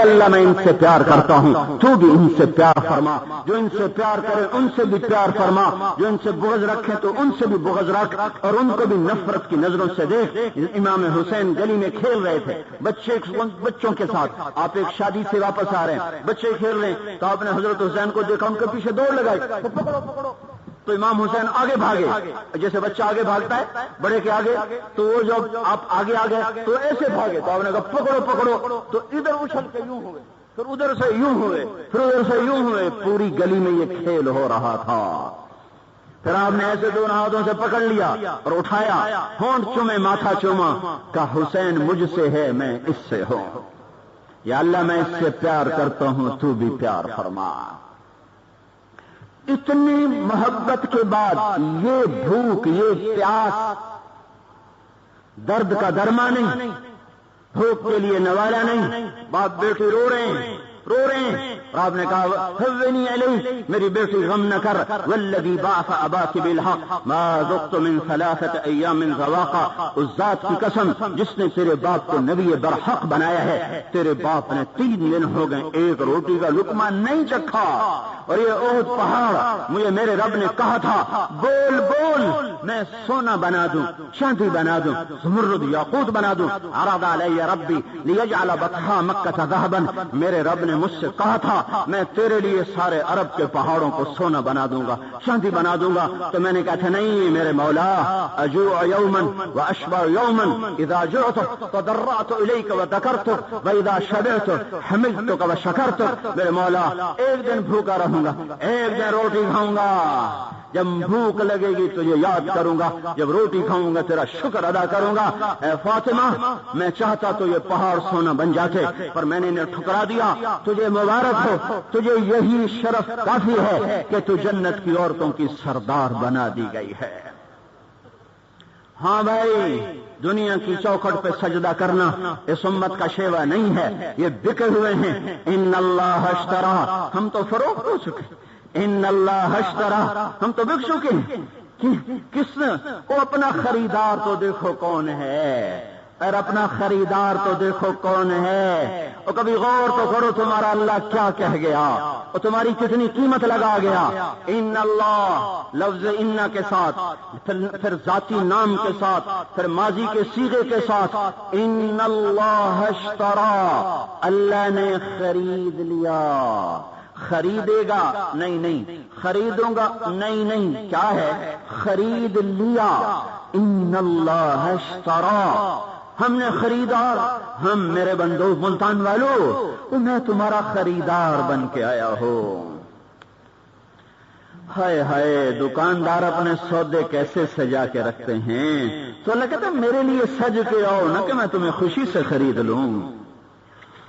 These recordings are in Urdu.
اللہ میں ان سے پیار کرتا ہوں، تو بھی ان سے پیار فرما، جو ان سے پیار کرے ان سے بھی پیار فرما، جو ان سے بغض رکھے تو ان سے بھی بغض رکھ، اور ان کو بھی نفرت کی نظروں سے دیکھ۔ امام حسین گلی میں کھیل رہے تھے بچوں کے ساتھ، آپ ایک شادی سے واپس آ رہے ہیں، بچے کھیل رہے ہیں، تو آپ نے حضرت حسین کو دیکھا، ان کے پیچھے دوڑ لگائی، پکڑو پکڑو، تو امام حسین آگے بھاگے، جیسے بچہ آگے بھاگتا ہے بڑے کے آگے، تو وہ جب آپ آگے آ گئے تو ایسے بھاگے، تو آپ نے کہا پکڑو پکڑو، تو ادھر اچھل کے یوں ہوئے، پھر ادھر سے یوں ہوئے، پھر ادھر سے یوں ہوئے، پوری گلی میں یہ کھیل ہو رہا تھا۔ پھر آپ نے ایسے دونوں ہاتھوں سے پکڑ لیا اور اٹھایا، ہونٹ چومے، ماتھا چوما، کہا حسین مجھ سے ہے، میں اس سے ہوں، یا اللہ میں اس سے پیار کرتا ہوں، تو بھی پیار فرما۔ اتنی محبت کے بعد یہ بھوک، یہ پیاس، درد کا درما نہیں، بھوک کے لیے نوالا نہیں، باپ بیٹے رو رہے ہیں، رو رہے ہیں، اور آپ نے کہا حزنی علی، میری بیٹی غم نہ کر، والذی بعث اباک بالحق ما ذقت من ثلاثه ایام ذواقا، اس ذات کی قسم جس نے تیرے باپ کو نبی برحق بنایا ہے، تیرے باپ نے 3 دن ہو گئے ایک روٹی کا لقمہ نہیں چکھا، اور یہ احد پہاڑ مجھے میرے رب نے کہا تھا بول بول میں سونا بنا دوں، چاندی بنا دوں، زمرد یاقوت بنا دوں، عرض علی ربی لیجعل بطحا مکہ ذهبا، میرے رب نے مجھ سے کہا تھا میں تیرے لیے سارے عرب کے پہاڑوں کو سونا بنا دوں گا، چاندی بنا دوں گا، تو میں نے کہا تھا نہیں میرے مولا، اجوع یوما واشبع یوما، اذا جعت تضرعت الیک وذکرتک، واذا شبعت حمدتک وشکرتک، میرے مولا ایک دن بھوکا رہوں گا، ایک دن روٹی کھاؤں گا، جب بھوک لگے گی تجھے یاد کروں گا، جب روٹی کھاؤں گا تیرا شکر ادا کروں گا۔ اے فاطمہ میں چاہتا تو یہ پہاڑ سونا بن جاتے، پر میں نے انہیں ٹھکرا دیا، تجھے مبارک ہو، تجھے یہی شرف کافی ہے کہ تو جنت کی عورتوں کی سردار بنا دی گئی ہے۔ ہاں بھائی، دنیا کی چوکھٹ پہ سجدہ کرنا اس امت کا شیوا نہیں ہے، یہ بکے ہوئے ہیں۔ ان اللہ اشترا، ہم تو فروخت ہو چکے، ان اللہ اشترا، ہم تو بک چکے ہیں۔ کس نے؟ وہ اپنا خریدار تو دیکھو کون ہے، اور اپنا خریدار تو دیکھو کون ہے، اور کبھی غور تو کرو تمہارا اللہ کیا کہہ گیا، اور تمہاری کتنی قیمت لگا گیا۔ ان اللہ، لفظ ان کے ساتھ، پھر ذاتی نام کے ساتھ، پھر ماضی کے صیغے کے ساتھ، ان اللہ اشترا، اللہ نے خرید لیا۔ خریدے گا نہیں، خریدوں گا نہیں، کیا ہے؟ خرید لیا۔ ان اللہ اشترا، ہم نے خریدا، ہم میرے بندو ملتان والو، میں تمہارا خریدار بن کے آیا ہوں۔ ہائے ہائے، دکاندار اپنے سودے کیسے سجا کے رکھتے ہیں، تو اللہ کہتا میرے لیے سج کے آؤ، نہ کہ میں تمہیں خوشی سے خرید لوں۔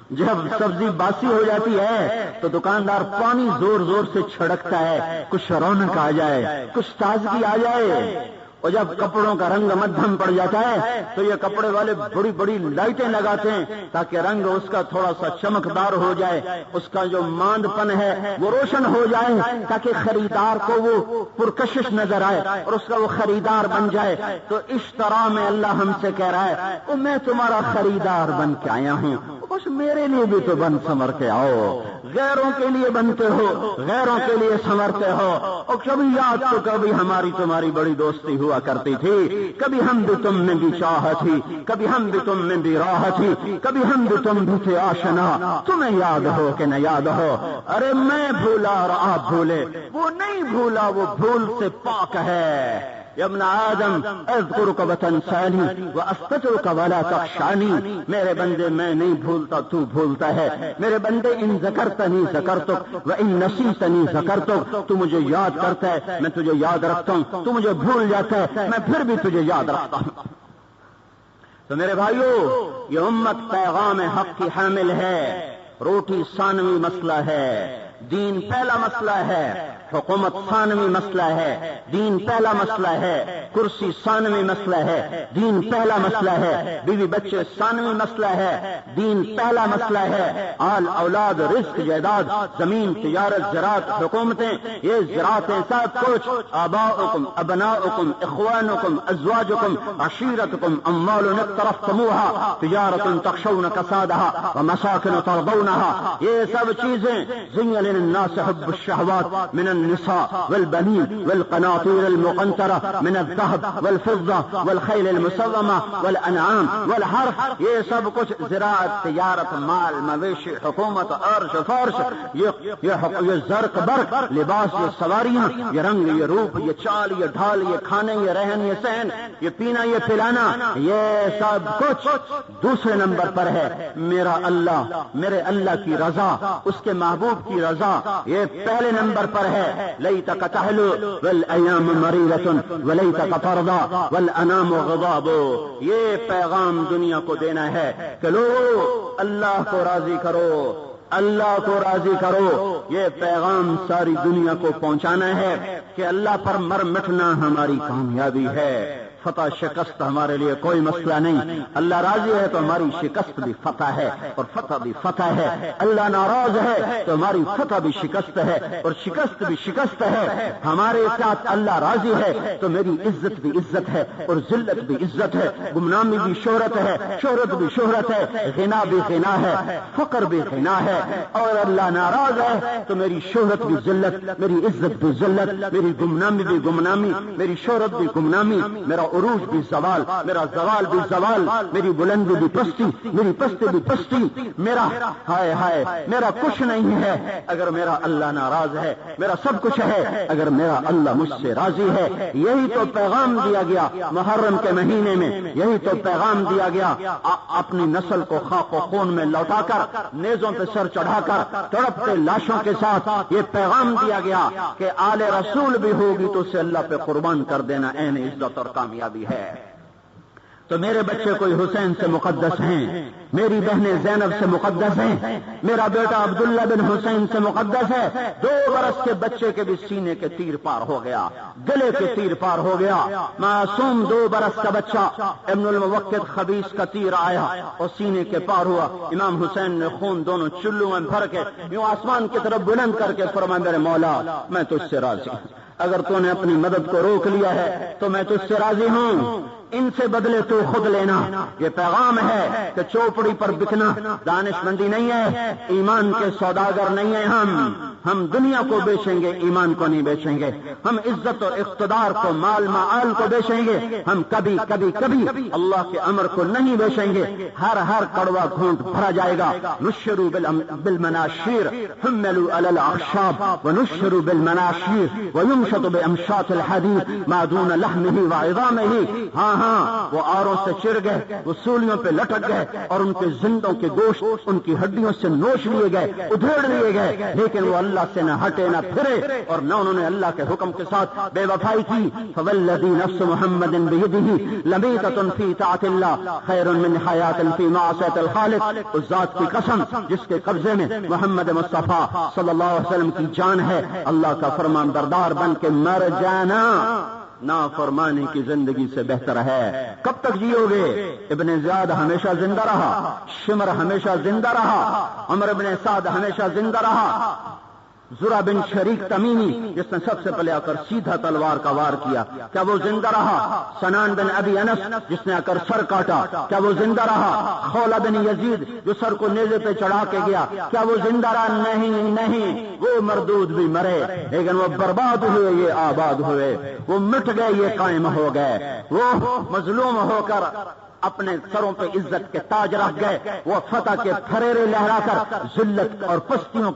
جب سبزی باسی ہو جاتی ہے تو دکاندار پانی زور زور سے چھڑکتا ہے، کچھ رونق آ جائے، کچھ تازگی آ جائے، اور جب کپڑوں کا رنگ مدھم پڑ جاتا ہے تو یہ کپڑے والے بڑی بڑی لائٹیں لگاتے ہیں تاکہ رنگ اس کا تھوڑا سا چمکدار ہو جائے، اس کا جو ماند پن ہے وہ روشن ہو جائے، تاکہ خریدار کو وہ پرکشش نظر آئے اور اس کا وہ خریدار بن جائے۔ تو اس طرح میں اللہ ہم سے کہہ رہا ہے وہ میں تمہارا خریدار بن کے آیا ہوں، بس میرے لیے بھی تو بن سنور کے آؤ۔ غیروں کے لیے بنتے ہو، غیروں کے لیے سنورتے ہو، اور کبھی یاد تو کبھی ہماری تمہاری بڑی دوستی ہوا کرتی تھی، کبھی ہم بھی تم میں بھی چاہ تھی، کبھی ہم بھی تم میں بھی راہ تھی، کبھی ہم بھی تم بھی تھے آشنا، تمہیں یاد ہو کہ نہ یاد ہو۔ ارے میں بھولا اور آپ بھولے، وہ نہیں بھولا، وہ بھول سے پاک ہے۔ یا ابن آدم اذکرک وتنسانی واستترک ولا تخشانی، میرے بندے میں نہیں بھولتا، تو بھولتا ہے، میرے بندے ان ذکرتنی ذکرتک وان نسیتنی ذکرتک، تو مجھے یاد کرتا ہے میں تجھے یاد رکھتا ہوں، تو مجھے بھول جاتا ہے میں پھر بھی تجھے یاد رکھتا ہوں۔ تو میرے بھائیو، یہ امت پیغام حق کی حامل ہے، روٹی ثانوی مسئلہ ہے، دین پہلا مسئلہ ہے، حکومت ثانوی مسئلہ ہے، دین پہلا مسئلہ ہے، کرسی ثانوی مسئلہ ہے، دین پہلا مسئلہ ہے، بیوی بچے ثانوی مسئلہ ہے، دین پہلا مسئلہ ہے، آل اولاد رزق جائیداد زمین تجارت زراعت حکومتیں، یہ زراعتیں سب کچھ آباؤکم ابناؤکم اخوانکم ازواجکم عشیرتکم اموال اقترفتموها تجارت تخشون کسادها ومساکن ترضونها، یہ سب چیزیں زین للناس حب الشہوات من النساء والبنین والقناطیر المقنطرة من الذهب والفضة والخیل المسومة والانعام والحرث، یہ سب کچھ زراعت تجارت مال مویشی حکومت عرش فرش، یہ زرق برق لباس، یہ سواریاں، یہ رنگ یہ روپ یہ چال یہ ڈھال یہ کھانے یہ رہن یہ سہن یہ پینا یہ پلانا، یہ سب کچھ دوسرے نمبر پر ہے میرا اللہ، میرے اللہ کی رضا، اس کے محبوب کی رضا، یہ پہلے نمبر پر ہے۔ لیتک تحلو والایام مریضۃ ولیتک ترضی والانام غضاب، یہ پیغام دنیا کو دینا ہے کہ لوگو اللہ کو راضی کرو، اللہ کو راضی کرو، یہ پیغام ساری دنیا کو پہنچانا ہے کہ اللہ پر مر مٹنا ہماری کامیابی ہے، فتح شکست ہمارے لیے کوئی مسئلہ نہیں، اللہ راضی ہے تو ہماری شکست بھی فتح ہے اور فتح بھی فتح ہے، اللہ ناراض ہے تو ہماری فتح بھی شکست ہے اور شکست بھی شکست ہے، ہمارے ساتھ اللہ راضی ہے تو میری عزت بھی عزت ہے اور ذلت بھی عزت ہے، گمنامی بھی شہرت ہے، شہرت بھی شہرت ہے، غنا بھی غنا ہے، فقر بھی غنا ہے، اور اللہ ناراض ہے تو میری شہرت بھی ذلت، میری عزت بھی ذلت، میری گمنامی بھی گمنامی، میری شہرت بھی گمنامی، میرا عروج بھی زوال، میرا زوال بھی زوال، میری بلندی بھی پستی، میری پستی بھی پستی، میرا ہائے ہائے میرا کچھ نہیں ہے اگر میرا اللہ ناراض ہے، میرا سب کچھ ہے اگر میرا اللہ مجھ سے راضی ہے۔ یہی تو پیغام دیا گیا محرم کے مہینے میں، یہی تو پیغام دیا گیا اپنی نسل کو خاک و خون میں لوٹا کر، نیزوں پہ سر چڑھا کر، تڑپتے لاشوں کے ساتھ یہ پیغام دیا گیا کہ آل رسول بھی ہوگی تو اسے اللہ پہ قربان کر دینا عین عزت اور کامیابی ہے۔ تو میرے بچے کوئی حسین سے مقدس ہیں، میری بہنیں زینب سے مقدس ہیں، میرا بیٹا عبداللہ بن حسین سے مقدس ہے، 2 برس کے بچے کے بھی سینے کے تیر پار ہو گیا، گلے کے تیر پار ہو گیا، معصوم 2 برس کا بچہ ابن الموقد خبیث کا تیر آیا اور سینے کے پار ہوا، امام حسین نے خون دونوں چلوں میں بھر کے یوں آسمان کی طرف بلند کر کے فرمایا میرے مولا میں تجھ سے راضی ہوں، اگر تو نے اپنی مدد کو روک لیا ہے تو میں تجھ سے راضی ہوں، ان سے بدلے تو خود لینا۔ یہ پیغام ہے کہ چوپڑی پر بکنا دانش مندی نہیں ہے، ایمان کے سوداگر نہیں ہیں ہم دنیا کو بیچیں گے ایمان کو نہیں بیچیں گے، ہم عزت اور اقتدار کو مال معال کو بیچیں گے، ہم کبھی کبھی کبھی اللہ کے امر کو نہیں بیچیں گے، ہر کڑوا گھونٹ بھرا جائے گا، نشروا بالمناشیر حملوا علی الاعشاب ونشروا بالمناشیر ويمشط بامشاط الحديد ما دون لحمه وعظامه، ہاں وہ آروں سے چر گئے، وہ سولیوں پہ لٹک گئے اور ان کے زندوں کے گوشت ان کی ہڈیوں سے نوچ لیے گئے، ادھیڑ لیے گئے، لیکن وہ اللہ سے نہ ہٹے نہ پھرے اور نہ انہوں نے اللہ کے حکم کے ساتھ بے وفائی کی۔ فوالذی نفس محمد بیدہ لمیتۃ فی طاعۃ اللہ خیر من حیاۃ فی معصیۃ الخالق، اس ذات کی قسم جس کے قبضے میں محمد مصطفیٰ صلی اللہ علیہ وسلم کی جان ہے، اللہ کا فرمان بردار بن کے مر جانا نافرمانی کی زندگی سے بہتر ہے۔ کب تک جیو گے؟ ابن زیاد ہمیشہ زندہ رہا، شمر ہمیشہ زندہ رہا، عمر بن سعد ہمیشہ زندہ رہا، زرع بن شریک تمیمی جس نے سب سے پہلے آ کر سیدھا تلوار کا وار کیا، کیا وہ زندہ رہا؟ سنان بن ابی انس جس نے آ کر سر کاٹا، کیا وہ زندہ رہا؟ خولہ بن یزید جو سر کو نیزے پہ چڑھا کے گیا، کیا وہ زندہ رہا؟ نہیں، وہ مردود بھی مرے لیکن وہ برباد ہوئے، یہ آباد ہوئے، وہ مٹ گئے، یہ قائم ہو گئے، وہ مظلوم ہو کر اپنے سروں پہ عزت کے تاج رکھ گئے، وہ فتح کے پھریرے لہرا کر ذلت اور پستیوں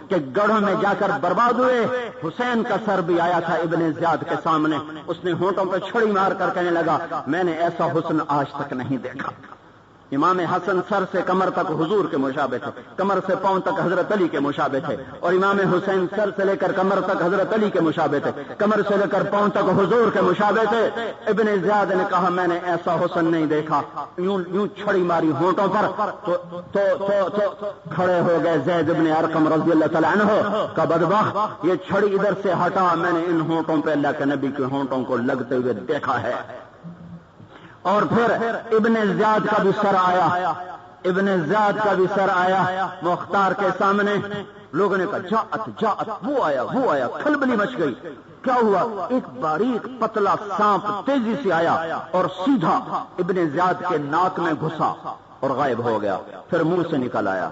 کے گڑھوں میں جا کر برباد ہوئے۔ حسین کا سر بھی آیا تھا ابن زیاد کے سامنے، اس نے ہونٹوں پہ چھڑی مار کر کہنے لگا میں نے ایسا حسن آج تک نہیں دیکھا، امام حسن سر سے کمر تک حضور کے مشابہ تھے، کمر سے پاؤں تک حضرت علی کے مشابہ تھے، اور امام حسین سر سے لے کر کمر تک حضرت علی کے مشابہ تھے، کمر سے لے کر پاؤں تک حضور کے مشابہ تھے۔ ابن زیاد نے کہا میں نے ایسا حسن نہیں دیکھا، یوں چھڑی ماری ہونٹوں پر تو کھڑے ہو گئے زید بن ارقم رضی اللہ تعالیٰ عنہ کا بدبخت، یہ چھڑی ادھر سے ہٹا، میں نے ان ہونٹوں پہ اللہ کے نبی کے ہونٹوں کو لگتے ہوئے دیکھا ہے۔ اور پھر ابن زیاد کا بھی سر آیا، ابن زیاد کا بھی سر آیا مختار کے سامنے، لوگوں نے کہا جاءت وہ آیا، کھلبلی مچ گئی۔ کیا ہوا؟ ایک باریک پتلا سانپ تیزی سے آیا اور سیدھا ابن زیاد کے ناک میں گھسا اور غائب ہو گیا، پھر منہ سے نکل آیا،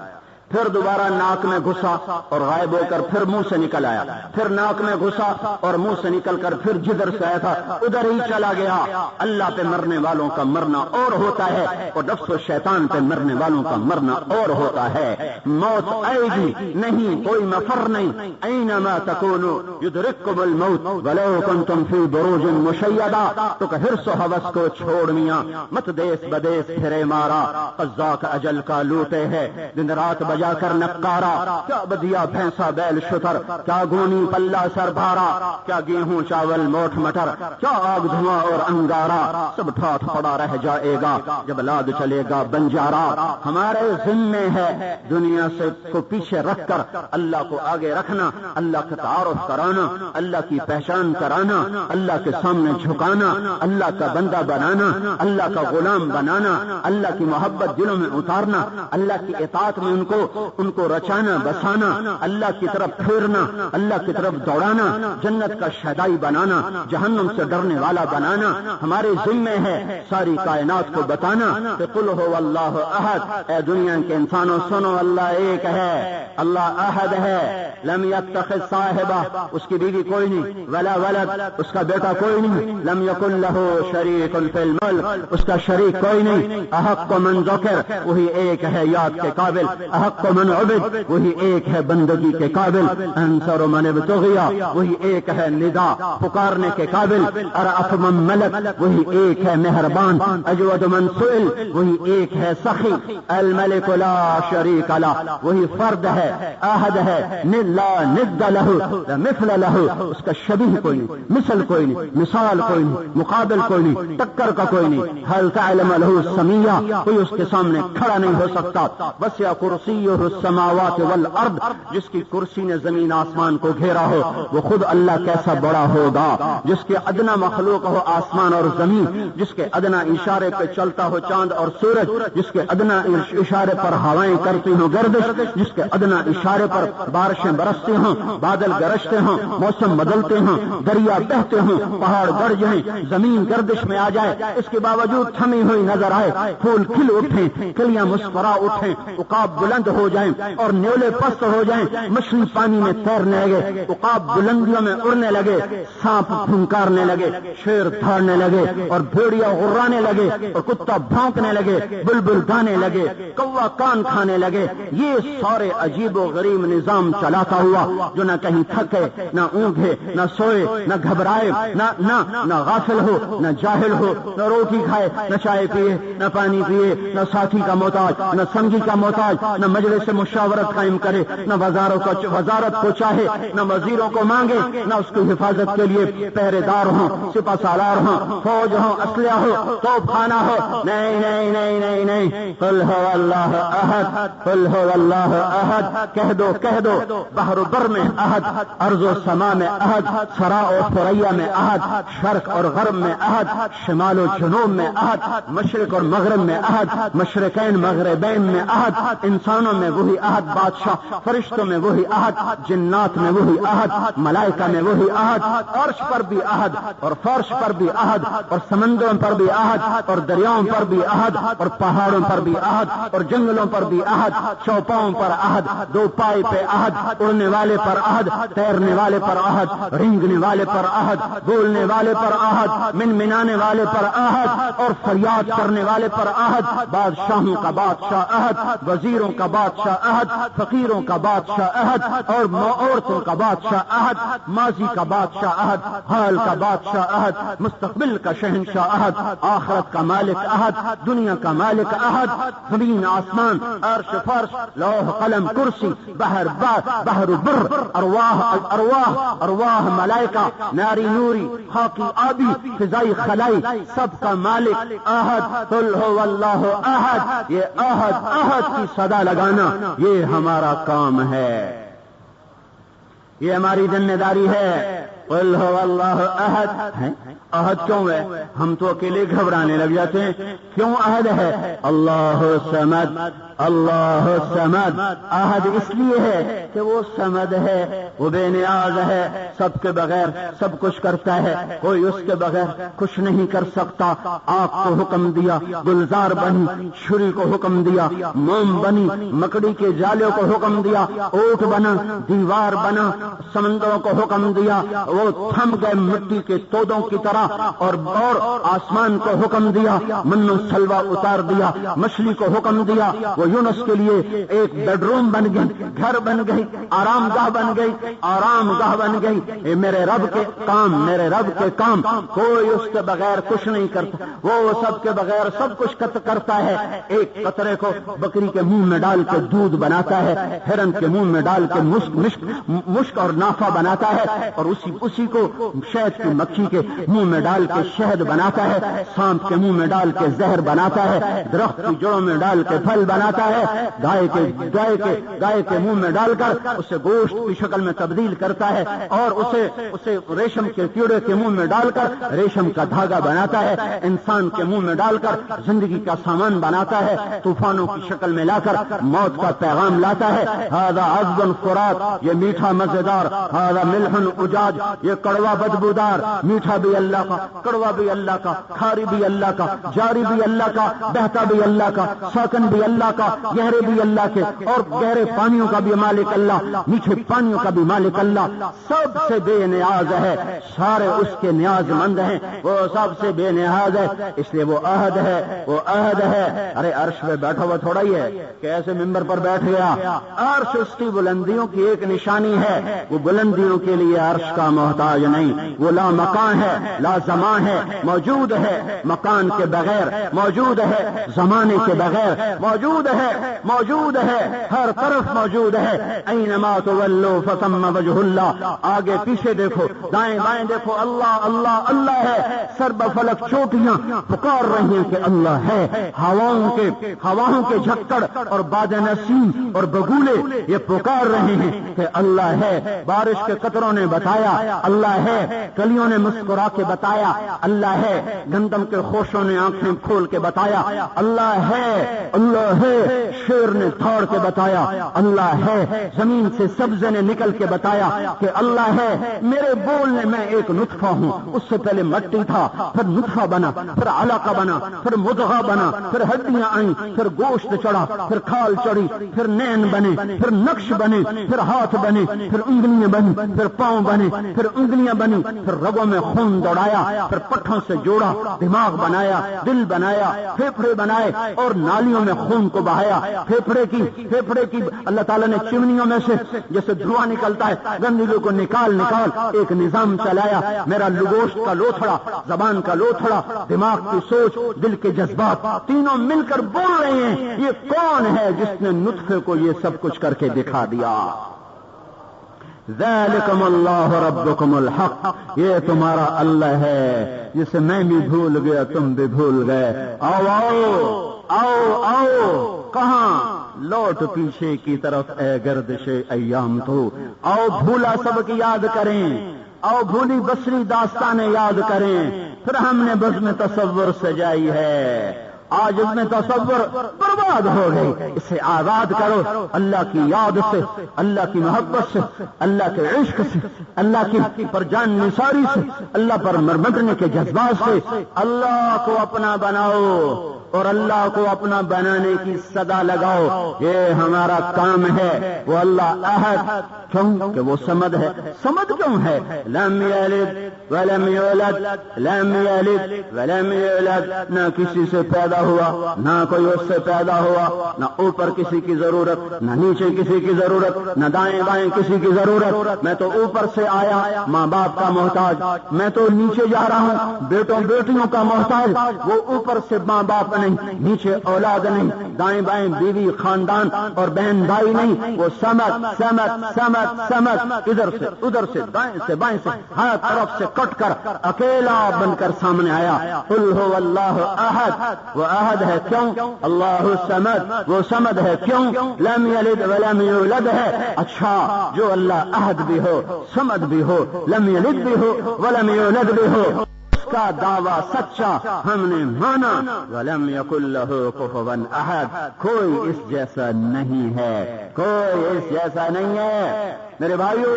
پھر دوبارہ ناک میں گھسا اور غائب ہو کر پھر منہ سے نکل آیا، پھر ناک میں گھسا اور منہ سے نکل کر پھر جدھر سے آیا تھا ادھر ہی چلا گیا۔ اللہ پہ مرنے والوں کا مرنا اور ہوتا ہے اور نفس و شیطان پہ مرنے والوں کا مرنا اور ہوتا ہے۔ موت آئے گی، نہیں کوئی مفر نہیں، اینما تکونوا یدرککم الموت ولو کنتم فی بروج مشیدہ۔ تو کہ حرص و ہوس کو چھوڑ میاں، مت دیس بدیس پھرے مارا، قضاء اجل کا لوٹے ہے، دن رات بجا کر نقارا، کیا بدیا بھینسا بیل شتر، کیا گونی پلہ سر بھارا، کیا گیہوں چاول موٹھ مٹر، کیا آگ دھواں اور انگارا، سب ٹھاٹھ پڑا رہ جائے گا جب لاد چلے گا بنجارا۔ ہمارے ذمے ہے دنیا سے کو پیچھے رکھ کر اللہ کو آگے رکھنا، اللہ کا تعارف کرانا، اللہ کی پہچان کرانا، اللہ کے سامنے جھکانا، اللہ کا بندہ بنانا، اللہ کا غلام بنانا، اللہ کی محبت دلوں میں اتارنا، اللہ کی اطاعت میں ان کو رچانا بسانا، اللہ کی طرف پھیرنا، اللہ کی طرف دوڑانا، جنت کا شہدائی بنانا، جہنم سے ڈرنے والا بنانا ہمارے ذمے ہے۔ ساری کائنات کو بتانا کہ قل هو اللہ احد، اے دنیا کے انسانوں سنو، اللہ ایک ہے، اللہ احد ہے، لم یتخذ صاحبہ، اس کی بیوی کوئی نہیں، ولا ولد، اس کا بیٹا کوئی نہیں، لم یکن له شریک فی الملک، اس کا شریک کوئی نہیں، احق من ذکر، وہی ایک ہے یاد کے قابل، احق من عبد، وہی ایک ہے بندگی کے قابل، انصر من ابتغیا، وہی ایک ہے ندا پکارنے کے قابل، ارأف من ملک، وہی ایک ہے مہربان، اجود من سئل، وہی ایک ہے سخی، الملک لا شریک لہ، وہی فرد ہے، احد ہے، لا ند لہ لا مثل لہ، اس کا شبیہ کوئی نہیں، مثل کوئی نہیں، مثال کوئی نہیں، مقابل کوئی نہیں، ٹکر کا کوئی نہیں، هل تعلم له السمیہ، کوئی اس کے سامنے کھڑا نہیں ہو سکتا، وسع کرسیہ السماوات والارض، جس کی کرسی نے زمین آسمان کو گھیرا ہو وہ خود اللہ کیسا بڑا ہوگا، جس کے ادنا مخلوق ہو آسمان اور زمین، جس کے ادنا اشارے پہ چلتا ہو چاند اور سورج، جس کے ادنا اشارے پر ہوائیں کرتی ہوں گردش، جس کے ادنا اشارے پر بارشیں برستی ہوں، بادل گرجتے ہوں، موسم بدلتے ہوں، دریا بہتے ہوں، پہاڑ گرج جائیں، زمین گردش میں آ جائے، اس کے باوجود تھمی ہوئی نظر آئے، پھول کھل اٹھیں، کلیاں مسکرا اٹھیں، عقاب بلند ہو جائیں اور نیولے پست ہو جائیں، مچھلی پانی میں تیرنے لگے، عقاب بلندیوں میں اڑنے لگے، سانپ پھنکارنے لگے، شیر دھاڑنے لگے اور بھیڑیا غرانے لگے اور کتا بھونکنے لگے، بلبل گانے لگے، کوا کان کھانے لگے، یہ سارے عجیب و غریب نظام چلاتا ہوا جو نہ کہیں تھکے، نہ اونگے، نہ سوئے، نہ گھبرائے، نہ غافل ہو، نہ جاہل ہو، نہ روٹی کھائے، نہ چائے پیے، نہ پانی پیے، نہ ساتھی کا محتاج، نہ سنگی کا محتاج، نہ مجلس سے مشاورت قائم کرے، نہ وزارت کو چاہے، نہ وزیروں کو مانگے، نہ اس کی حفاظت کے لیے پہرے دار ہوں، سپہ سالار ہوں، فوج ہوں، اسلحہ ہو، توپ خانہ ہو، نہیں نہیں نہیں نہیں نہیں، قل هو اللہ احد، قل هو اللہ احد، کہہ دو بحر و بر میں احد، ارض و سما میں احد، سرا و ثریا میں احد، شرق اور غرب میں احد، شمال و جنوب میں احد، مشرق اور مغرب میں احد، مشرقین مغربین میں احد، انسانوں میں وہی احد بادشاہ، فرشتوں میں وہی احد، جنات میں وہی احد، ملائکہ میں وہی احد، عرش پر بھی احد اور فرش پر بھی احد اور سمندروں پر بھی احد اور دریاؤں پر بھی احد اور پہاڑوں پر بھی احد اور جنگلوں پر بھی احد، چوپاؤں پر احد، دو پائے پہ احد، اڑنے والے پر احد، تیرنے والے پر احد، رینگنے والے پر احد، بولنے والے پر احد، منمنانے والے پر احد اور فریاد کرنے والے پر احد، بادشاہوں کا بادشاہ احد، وزیروں کا بادشاہ احد، فقیروں کا بادشاہ احد، اور عورتوں کا بادشاہ احد، ماضی کا بادشاہ احد، حال کا بادشاہ احد، مستقبل کا شہنشاہ احد، آخرت کا مالک احد، دنیا کا مالک احد، زمین آسمان، عرش فرش، لوح قلم کرسی، بحر بر، ارواح ملائکہ، ناری نوری، خاکی آبی، فضائی خلائی، سب کا مالک احد، قل هو اللہ احد. یہ احد کی صدا لگانا یہ ہمارا کام ہے، یہ ہماری ذمہ داری ہے. قل هو اللہ احد. احد کیوں ہے؟ ہم تو اکیلے گھبرانے لگ جاتے ہیں. کیوں احد ہے؟ اللہ سمد، اللہ سمد. احد اس لیے ہے کہ وہ سمد ہے، وہ بے نیاز ہے، سب کے بغیر سب کچھ کرتا ہے، کوئی اس کے بغیر کچھ نہیں کر سکتا. آگ کو حکم دیا، گلزار بنی، چھری کو حکم دیا، موم بنی، مکڑی کے جالوں کو حکم دیا، اونٹ بنا، دیوار بنا، سمندروں کو حکم دیا، وہ تھم گئے مٹی کے تودوں کی طرح، اور آسمان کو حکم دیا، من و سلوا اتار دیا، مچھلی کو حکم دیا، وہ یونس کے لیے ایک بیڈ روم بن گئی، گھر بن گئی، آرام گاہ بن گئی، آرام گاہ بن گئی. اے میرے رب کے کام، میرے رب کے کام، کوئی اس کے بغیر کچھ نہیں کرتا، وہ سب کے بغیر سب کچھ کرتا ہے. ایک قطرے کو بکری کے منہ میں ڈال کے دودھ بناتا ہے، ہرن کے منہ میں ڈال کے مشک اور نافع بناتا ہے، اور اسی کو شہد کی مکھی کے منہ میں ڈال کے شہد بناتا ہے، سانپ کے منہ میں ڈال کے زہر بناتا ہے، درخت کی جڑوں میں ڈال کے پھل بناتا ہے، گائے کے منہ میں ڈال کر اسے گوشت کی شکل میں تبدیل کرتا ہے، اور اسے ریشم کے کیڑے کے منہ میں ڈال کر ریشم کا دھاگا بناتا ہے، انسان کے منہ میں ڈال کر زندگی کا سامان بناتا ہے، طوفانوں کی شکل میں لا کر موت کا پیغام لاتا ہے. ھذا عذب فرات، یہ میٹھا مزیدار، ھذا ملح اجاج، یہ کڑوا بدبودار. میٹھا بھی اللہ کا، کڑوا بھی اللہ کا، کھاری بھی اللہ کا، جاری بھی اللہ کا، بہتا بھی اللہ کا، ساکن بھی اللہ کا، گہرے بھی اللہ کے، اور گہرے پانیوں کا بھی مالک اللہ، میٹھے پانیوں کا بھی مالک اللہ. سب سے بے نیاز ہے، سارے اس کے نیاز مند ہیں، وہ سب سے بے نیاز ہے، اس لیے وہ عہد ہے، وہ عہد ہے. ارے عرش پہ بیٹھا ہوا تھوڑا ہی ہے کہ ایسے ممبر پر بیٹھ گیا. عرش اس کی بلندیوں کی ایک نشانی ہے، وہ بلندیوں کے لیے عرش کا محتاج نہیں، وہ لا مکان ہے، لا زمان ہے، موجود ہے مکان کے بغیر، موجود ہے زمانے کے بغیر، موجود ہے ہر طرف موجود ہے. اینما تولوا فثم وجہ اللہ. آگے پیچھے دیکھو، دائیں بائیں دیکھو، اللہ اللہ اللہ ہے. سرب فلک چوٹیاں پکار رہی ہیں کہ اللہ ہے. ہواؤں کے جھکڑ اور باد نسیم اور بگولے یہ پکار رہے ہیں کہ اللہ ہے. بارش کے قطروں نے بتایا اللہ ہے، کلیوں نے مسکرا کے بتایا اللہ ہے، گندم کے خوشوں نے آنکھیں کھول کے بتایا اللہ ہے، اللہ ہے. شیر نے دھاڑ کے بتایا اللہ ہے، زمین سے سبزے نے نکل کے بتایا کہ اللہ ہے. میرے بولنے میں ایک نطفہ ہوں، اس سے پہلے مٹی تھا، پھر نطفہ بنا، پھر علقہ بنا، پھر مضغہ بنا، پھر ہڈیاں آئیں، پھر گوشت چڑھا، پھر کھال چڑھی، پھر نین بنے، پھر نقش بنے، پھر ہاتھ بنے، پھر انگلیاں بنی، پھر پاؤں بنے، پھر انگلیاں بنی، پھر رگوں میں خون دوڑایا، پھر پٹھوں سے جوڑا، دماغ بنایا، دل بنایا، پھیپھڑے بنائے اور نالیوں میں خون کو بہایا. پھیپھڑے کی اللہ تعالیٰ نے چمنیوں میں سے جیسے دھواں نکلتا ہے گندگی کو نکال ایک نظام چلایا. میرا گوشت کا لوتھڑا، زبان کا لوتھڑا، دماغ کی سوچ، دل کے جذبات تینوں مل کر بول رہے ہیں یہ کون ہے جس نے نطفے کو یہ سب کچھ کر کے دکھا دیا. ذالکم اللہ ربکم الحق، یہ تمہارا اللہ ہے جسے میں بھی بھول گیا تم بھی بھول گئے. آؤ آؤ آؤ آؤ، کہاں لوٹ پیچھے کی طرف اے گردش ایام تو. آؤ بھولا سبق یاد کریں، آؤ بھولی بصری داستانیں یاد کریں. پھر ہم نے بزم تصور سجائی ہے، آج اس میں تصور برباد ہو گئی. اسے آزاد کرو اللہ کی یاد سے، اللہ کی محبت سے، اللہ کے عشق سے، اللہ کی پر جان نثاری سے، اللہ پر مرمٹنے کے جذبات سے. اللہ کو اپنا بناؤ، اور اللہ کو اپنا بنانے کی صدا لگاؤ، یہ ہمارا کام ہے۔ وہ اللہ احد، کیوں کہ وہ صمد ہے۔ صمد کیوں ہے؟ لم یلد ولم یولد، لم یلد ولم یولد، نہ کسی سے پیدا ہوا نہ کوئی اس سے پیدا ہوا، نہ اوپر کسی کی ضرورت نہ نیچے کسی کی ضرورت، نہ دائیں بائیں کسی کی ضرورت۔ میں تو اوپر سے آیا، ماں باپ کا محتاج، میں تو نیچے جا رہا ہوں، بیٹوں بیٹیوں کا محتاج۔ وہ اوپر سے ماں باپ نہیں، نیچے اولاد نہیں، دائیں بائیں بیوی خاندان اور بہن بھائی نہیں، وہ سمد سمد سمد سمد، ادھر سے ادھر سے دائیں سے بائیں سے ہر طرف سے کٹ کر اکیلا بن کر سامنے آیا۔ قل هو اللہ احد، وہ احد ہے کیوں؟ اللہ الصمد، وہ صمد ہے کیوں؟ لم یلد ولم یولد ہے۔ اچھا، جو اللہ احد بھی ہو، صمد بھی ہو، لم یلد بھی ہو ولم یولد بھی ہو، اس کا دعویٰ سچا ہم نے مانا۔ ولم یکن لہ کفوا احد، کوئی اس جیسا نہیں ہے، کوئی اس جیسا نہیں ہے۔ میرے بھائیو،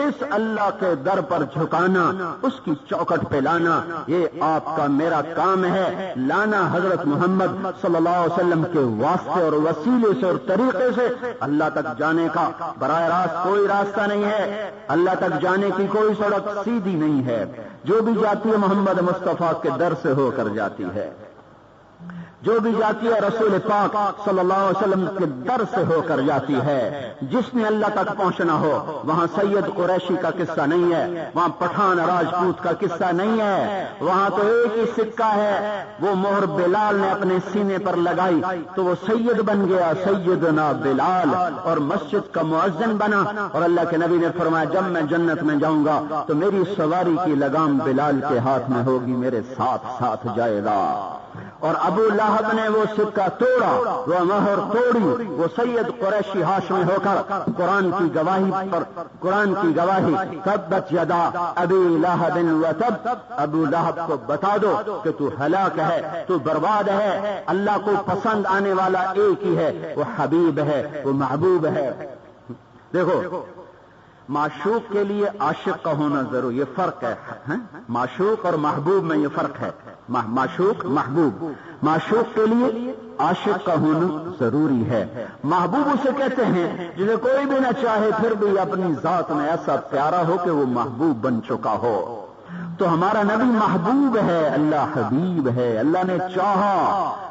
اس اللہ کے در پر جھکانا، اس کی چوکٹ پہ لانا، یہ آپ کا میرا کام ہے۔ لانا حضرت محمد صلی اللہ علیہ وسلم کے واسطے اور وسیلے سے اور طریقے سے اللہ تک جانے کا براہ راست کوئی راستہ نہیں ہے۔ اللہ تک جانے کی کوئی سڑک سیدھی نہیں ہے، جو بھی جاتی ہے محمد مصطفیٰ کے در سے ہو کر جاتی ہے، جو بھی جاتی ہے رسول پاک صلی اللہ علیہ وسلم کے در سے ہو کر جاتی ہے۔ جس نے اللہ تک پہنچنا ہو، وہاں سید قریشی کا قصہ نہیں ہے، وہاں پٹھان راجپوت کا قصہ نہیں ہے، وہاں تو ایک ہی سکہ ہے۔ وہ مہر بلال نے اپنے سینے پر لگائی تو وہ سید بن گیا، سیدنا بلال، اور مسجد کا مؤذن بنا۔ اور اللہ کے نبی نے فرمایا، جب میں جنت میں جاؤں گا تو میری سواری کی لگام بلال کے ہاتھ میں ہوگی، میرے ساتھ ساتھ جائے گا۔ اور ابو لہب نے وہ سکہ توڑا، وہ مہر توڑی، وہ سید قریشی ہاشمی ہو کر قرآن کی گواہی پر قرآن کی گواہی، تبت یدا ابی لہب وتب، ابو لہب کو بتا دو کہ تو ہلاک ہے، تو برباد ہے۔ اللہ کو پسند آنے والا ایک ہی ہے، وہ حبیب ہے، وہ محبوب ہے۔ دیکھو، معشوق کے لیے عاشق کا ہونا ضروری، یہ فرق ہے۔ معشوق اور محبوب میں یہ فرق ہے۔ معشوق محبوب، معشوق کے لیے عاشق کا ہونا ضروری ہے۔ محبوب اسے کہتے ہیں جسے کوئی بھی نہ چاہے پھر بھی اپنی ذات میں ایسا پیارا ہو کہ وہ محبوب بن چکا ہو۔ تو ہمارا نبی محبوب ہے، اللہ حبیب ہے۔ اللہ نے چاہا،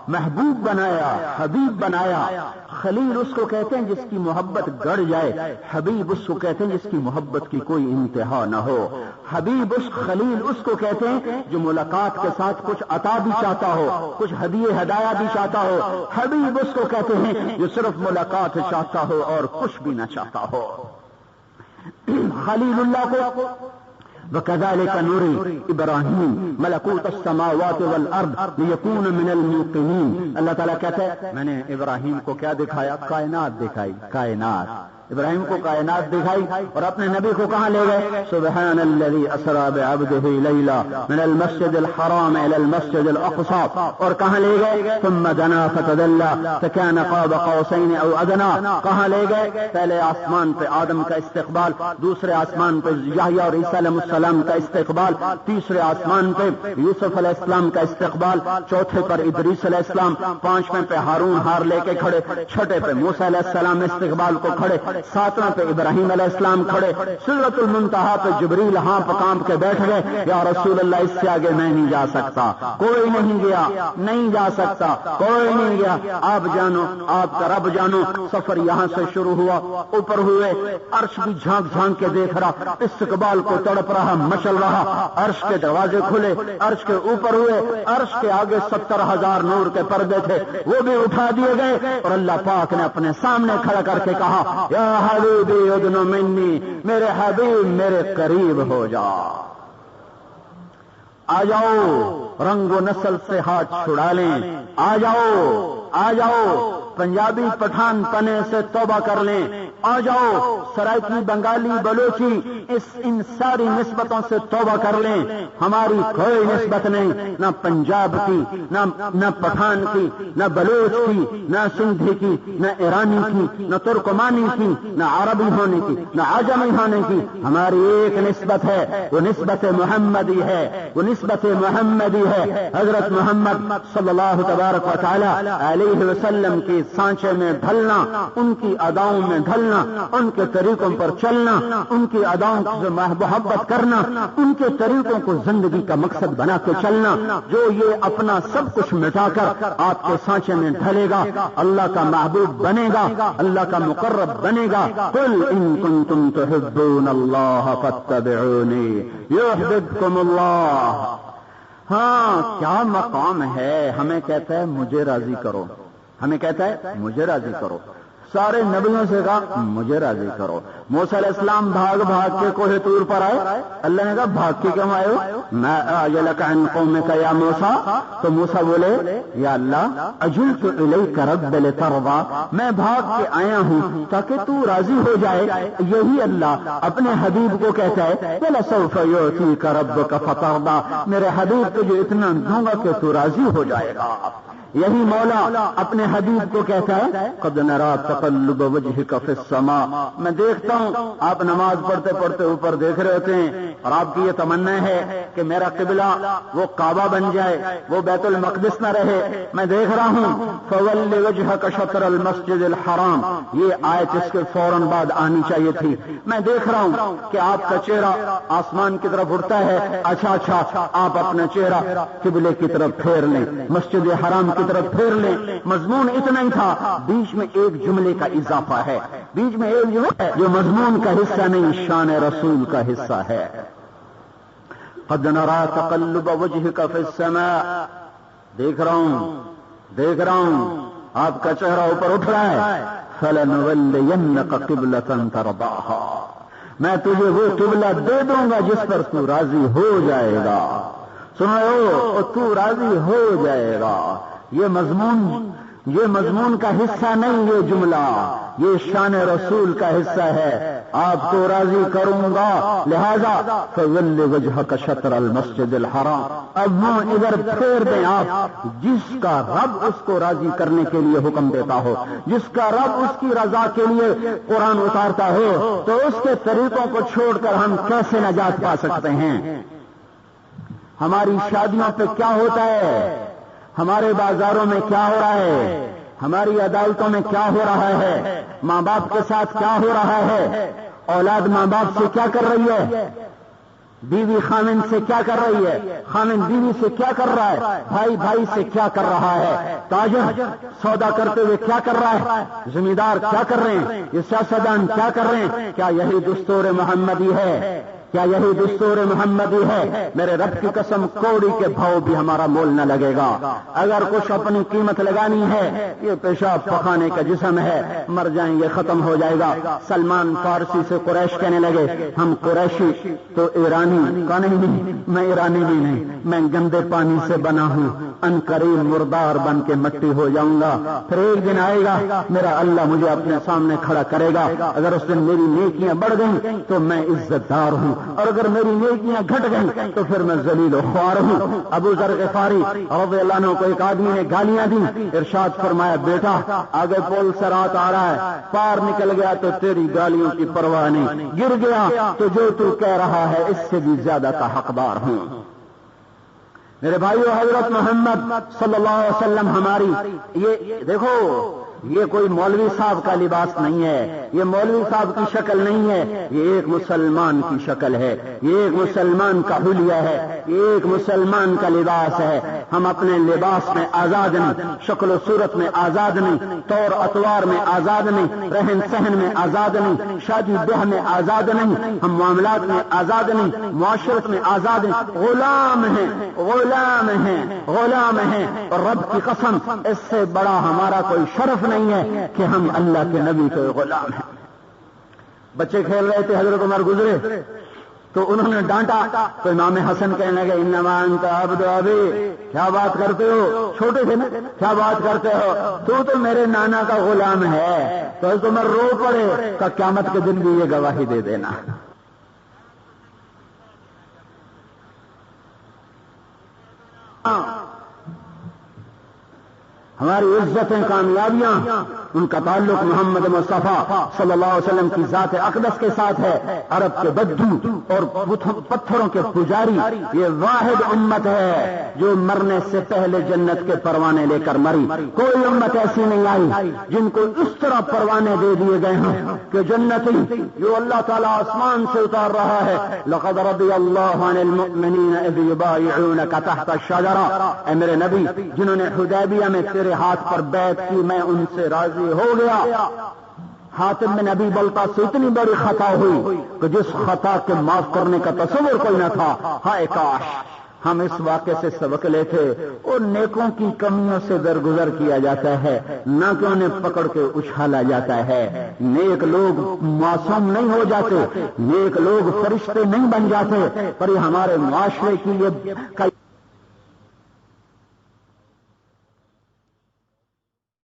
محبوب بنایا، حبیب بنایا۔ خلیل اس کو کہتے ہیں جس کی محبت گڑ جائے، حبیب اس کو کہتے ہیں جس کی محبت کی کوئی انتہا نہ ہو۔ حبیب خلیل اس کو کہتے ہیں جو ملاقات کے ساتھ کچھ عطا بھی چاہتا ہو، کچھ ہدیہ ہدایہ بھی چاہتا ہو۔ حبیب اس کو کہتے ہیں جو صرف ملاقات چاہتا ہو اور کچھ بھی نہ چاہتا ہو۔ خلیل اللہ کو وَكَذَلِكَ نُرِي إِبْرَاهِيمَ مَلَكُوتَ السَّمَاوَاتِ وَالْأَرْضِ لِيَكُونَ مِنَ الْمُوقِنِينَ۔ اللہ تعالیٰ کہتے ہیں میں نے ابراہیم کو کیا دکھایا؟ کائنات دکھائی، کائنات۔ ابراہیم کو کائنات دکھائی اور اپنے نبی کو کہاں لے گئے؟ سبحان الذي اسرى بعبده ليلا من المسجد الحرام الى المسجد الاقصى، اور کہاں لے گئے؟ ثم دنا فتدلى فكان قاب قوسين او ادنى، کہاں لے گئے؟ پہلے آسمان پہ آدم کا استقبال، دوسرے آسمان پہ یحییٰ اور عیسیٰ علیہ السلام کا استقبال، تیسرے آسمان پہ یوسف علیہ السلام کا استقبال، چوتھے پر ادریس علیہ السلام، پانچویں پہ ہارون ہار لے کے کھڑے، چھٹے پہ موسیٰ علیہ السلام استقبال کو کھڑے، ساتواں پہ ابراہیم علیہ السلام کھڑے، سدرۃ المنتہا پہ جبریل ہانپ کانپ کے بیٹھ گئے، یا رسول اللہ اس سے آگے میں نہیں جا سکتا، کوئی نہیں گیا، نہیں جا سکتا، کوئی نہیں گیا، آپ جانو، آپ کا رب جانو۔ سفر یہاں سے شروع ہوا، اوپر ہوئے، عرش بھی جھانک جھانک کے دیکھ رہا، استقبال کو تڑپ رہا، مچل رہا، عرش کے دروازے کھلے، عرش کے اوپر ہوئے، عرش کے آگے 70,000 نور کے پردے تھے، وہ بھی اٹھا دیے گئے، اور اللہ پاک نے اپنے سامنے کھڑا کر کے کہا، یا حبیبی ادن منی، میرے حبیب میرے قریب ہو جا، آ جاؤ، رنگ و نسل سے ہاتھ چھڑا لیں، آ جاؤ، آ جاؤ، پنجابی پٹھان پنے سے توبہ کر لیں، آ جاؤ سرائکی بنگالی بلوچی ان ساری نسبتوں سے توبہ کر لیں. ہماری کوئی نسبت نہیں، نہ پنجاب کی، نہ پٹھان کی، نہ بلوچ کی، نہ سندھی کی، نہ ایرانی کی، نہ ترکمانی کی، نہ عربی ہونے کی، نہ عجمی ہونے کی. ہماری ایک نسبت ہے، وہ نسبت محمدی ہے، وہ نسبت محمدی ہے. حضرت محمد صلی اللہ تبارک و تعالی علیہ وسلم کی سانچے میں ڈھلنا، ان کی اداؤں میں ڈھلنا، ان کے طریقوں پر چلنا، ان کی اداؤں سے محبت کرنا، ان کے طریقوں کو زندگی کا مقصد بنا کے چلنا. جو یہ اپنا سب کچھ مٹا کر آپ کے سانچے میں ڈھلے گا، اللہ کا محبوب بنے گا، اللہ کا مقرب بنے گا. قل ان کنتم تحبون اللہ فاتبعونی یحببکم اللہ. ہاں کیا مقام ہے، ہمیں کہتا ہے مجھے راضی کرو، ہمیں کہتا ہے مجھے راضی کرو. سارے نبیوں سے کہا مجھے راضی کرو. موسیٰ علیہ السلام بھاگ بھاگ کے کوہ طور پر آئے. اللہ نے کہا بھاگ کے کیوں آئے ہو؟ میں اجلک عن قومک یا موسیٰ. تو موسیٰ بولے یا اللہ اجلت الیک رب لترضی، میں بھاگ کے آیا ہوں تاکہ تو راضی ہو جائے. یہی اللہ اپنے حبیب کو کہتا ہے وَلَسَوْفَ يُعْتِيكَ رَبُّكَ فَتَرْضَىٰ، میرے حبیب تجھے اتنا دوں گا کہ تو راضی ہو جائے گا. یہی مولا اپنے حبیب کو کہتا ہے قد نرى تقلب وجهك في السماء، میں دیکھتا ہوں آپ نماز پڑھتے پڑھتے اوپر دیکھ رہے ہوتے ہیں اور آپ کی یہ تمنا ہے کہ میرا قبلہ وہ کعبہ بن جائے، وہ بیت المقدس نہ رہے. میں دیکھ رہا ہوں فول وجهك شطر المسجد الحرام، یہ آیت اس کے فوراً بعد آنی چاہیے تھی. میں دیکھ رہا ہوں کہ آپ کا چہرہ آسمان کی طرف اٹھتا ہے. اچھا آپ اپنا چہرہ قبلے کی طرف پھیر لیں، مسجد حرام کی طرف پھیر لیں. مضمون اتنا ہی تھا، بیچ میں ایک جملے کا اضافہ ہے، بیچ میں ایک جملہ ہے جو مضمون کا حصہ نہیں، شان رسول کا حصہ ہے. قد نرى تقلب وجهك في السماء، دیکھ رہا ہوں آپ کا چہرہ اوپر اٹھ رہا ہے. فلنولینک قبلة ترضاها، میں تجھے وہ قبلہ دے دوں گا جس پر تو راضی ہو جائے گا. سنو تو راضی ہو جائے گا. یہ مضمون کا حصہ نہیں، یہ جملہ یہ شان رسول کا حصہ ہے. آپ کو راضی کروں گا، لہذا فول وجهك شطر المسجد الحرام. اب منہ ادھر پھیر دیں آپ. جس کا رب اس کو راضی کرنے کے لیے حکم دیتا ہو، جس کا رب اس کی رضا کے لیے قرآن اتارتا ہو، تو اس کے طریقوں کو چھوڑ کر ہم کیسے نجات پا سکتے ہیں؟ ہماری شادیوں پہ کیا ہوتا ہے، ہمارے بازاروں میں کیا ہو رہا ہے، ہماری عدالتوں میں کیا ہو رہا ہے، ماں باپ کے ساتھ کیا ہو رہا ہے، اولاد ماں باپ سے کیا کر رہی ہے، بیوی خامن سے کیا کر رہی ہے، خامن بیوی سے کیا کر رہا ہے، بھائی بھائی سے کیا کر رہا ہے، تاجر سودا کرتے ہوئے کیا کر رہا ہے، زمیندار کیا کر رہے ہیں، یہ سیاستدان کیا کر رہے ہیں. کیا یہی دستور محمدی ہے؟ کیا یہی دستور محمدی ہے؟ میرے رب کی قسم کوڑی کے بھاؤ بھی ہمارا مول نہ لگے گا. اگر کچھ اپنی قیمت لگانی ہے، یہ پیشاب پخانے کا جسم ہے، مر جائیں گے ختم ہو جائے گا. سلمان فارسی سے قریش کہنے لگے ہم قریشی تو ایرانی. کا نہیں، میں ایرانی بھی نہیں، میں گندے پانی سے بنا ہوں، ان قریب مردار بن کے مٹی ہو جاؤں گا. پھر ایک دن آئے گا میرا اللہ مجھے اپنے سامنے کھڑا کرے گا. اگر اس دن میری نیکیاں بڑھ گئیں تو میں عزت دار ہوں، اور اگر میری نیکیاں گھٹ گئیں تو پھر میں ذلیل و خوار ہوں. ابو ذر غفاری رضی اللہ عنہ کو ایک آدمی نے گالیاں دی. ارشاد فرمایا بیٹا آگے پول سے رات آ رہا ہے، پار نکل گیا تو تیری گالیوں کی پرواہ نہیں، گر گیا تو جو تو کہہ رہا ہے اس سے بھی زیادہ کا حقدار ہوں. میرے بھائیو، حضرت محمد صلی اللہ علیہ وسلم ہماری یہ دیکھو، یہ کوئی مولوی صاحب کا لباس نہیں ہے، یہ مولوی صاحب کی شکل نہیں ہے، یہ ایک مسلمان کی شکل ہے، یہ ایک مسلمان کا حلیہ ہے، یہ ایک مسلمان کا لباس ہے. ہم اپنے لباس میں آزاد نہیں، شکل و صورت میں آزاد نہیں، طور اطوار میں آزاد نہیں، رہن سہن میں آزاد نہیں، شادی بیاہ میں آزاد نہیں، ہم معاملات میں آزاد نہیں، معاشرت میں آزاد نہیں. غلام ہیں، غلام ہیں، غلام ہیں. اور رب کی قسم اس سے بڑا ہمارا کوئی شرف نہیں ہے کہ ہم اللہ کے نبی کے غلام ہیں. بچے کھیل رہے تھے، حضرت عمر گزرے، تو انہوں نے ڈانٹا تو امام حسن کہنے لگے انما انت عبد ابی، کیا بات کرتے ہو، چھوٹے تھے نا، کیا بات کرتے ہو، تو میرے نانا کا غلام ہے۔ تو حضرت عمر رو پڑے کہ قیامت کے دن بھی یہ گواہی دے دینا۔ ہماری عزتیں، کامیابیاں، ان کا تعلق محمد مصطفیٰ صلی اللہ علیہ وسلم کی ذات اقدس کے ساتھ ہے۔ عرب کے بدو اور پتھروں کے پجاری یہ واحد امت ہے جو مرنے سے پہلے جنت کے پروانے لے کر مری۔ کوئی امت ایسی نہیں آئی جن کو اس طرح پروانے دے دیے گئے ہیں کہ جنتی جو اللہ تعالیٰ آسمان سے اتار رہا ہے، لقد رضی اللہ عن المؤمنین اذ یبایعونک تحت الشجرہ، اے میرے نبی جنہوں نے حدیبیہ میں تیرے ہاتھ پر بیعت کی میں ان سے راضی ہو گیا۔ حاتم بن ابی بلتہ سے اتنی بڑی خطا ہوئی کہ جس خطا کے معاف کرنے کا تصور کوئی نہ تھا۔ ہائے کاش ہم اس واقعے سے سبق لیتے اور نیکوں کی کمیوں سے درگزر کیا جاتا ہے، نہ کہ انہیں پکڑ کے اچھالا جاتا ہے۔ نیک لوگ معصوم نہیں ہو جاتے، نیک لوگ فرشتے نہیں بن جاتے، پر یہ ہمارے معاشرے کی یہ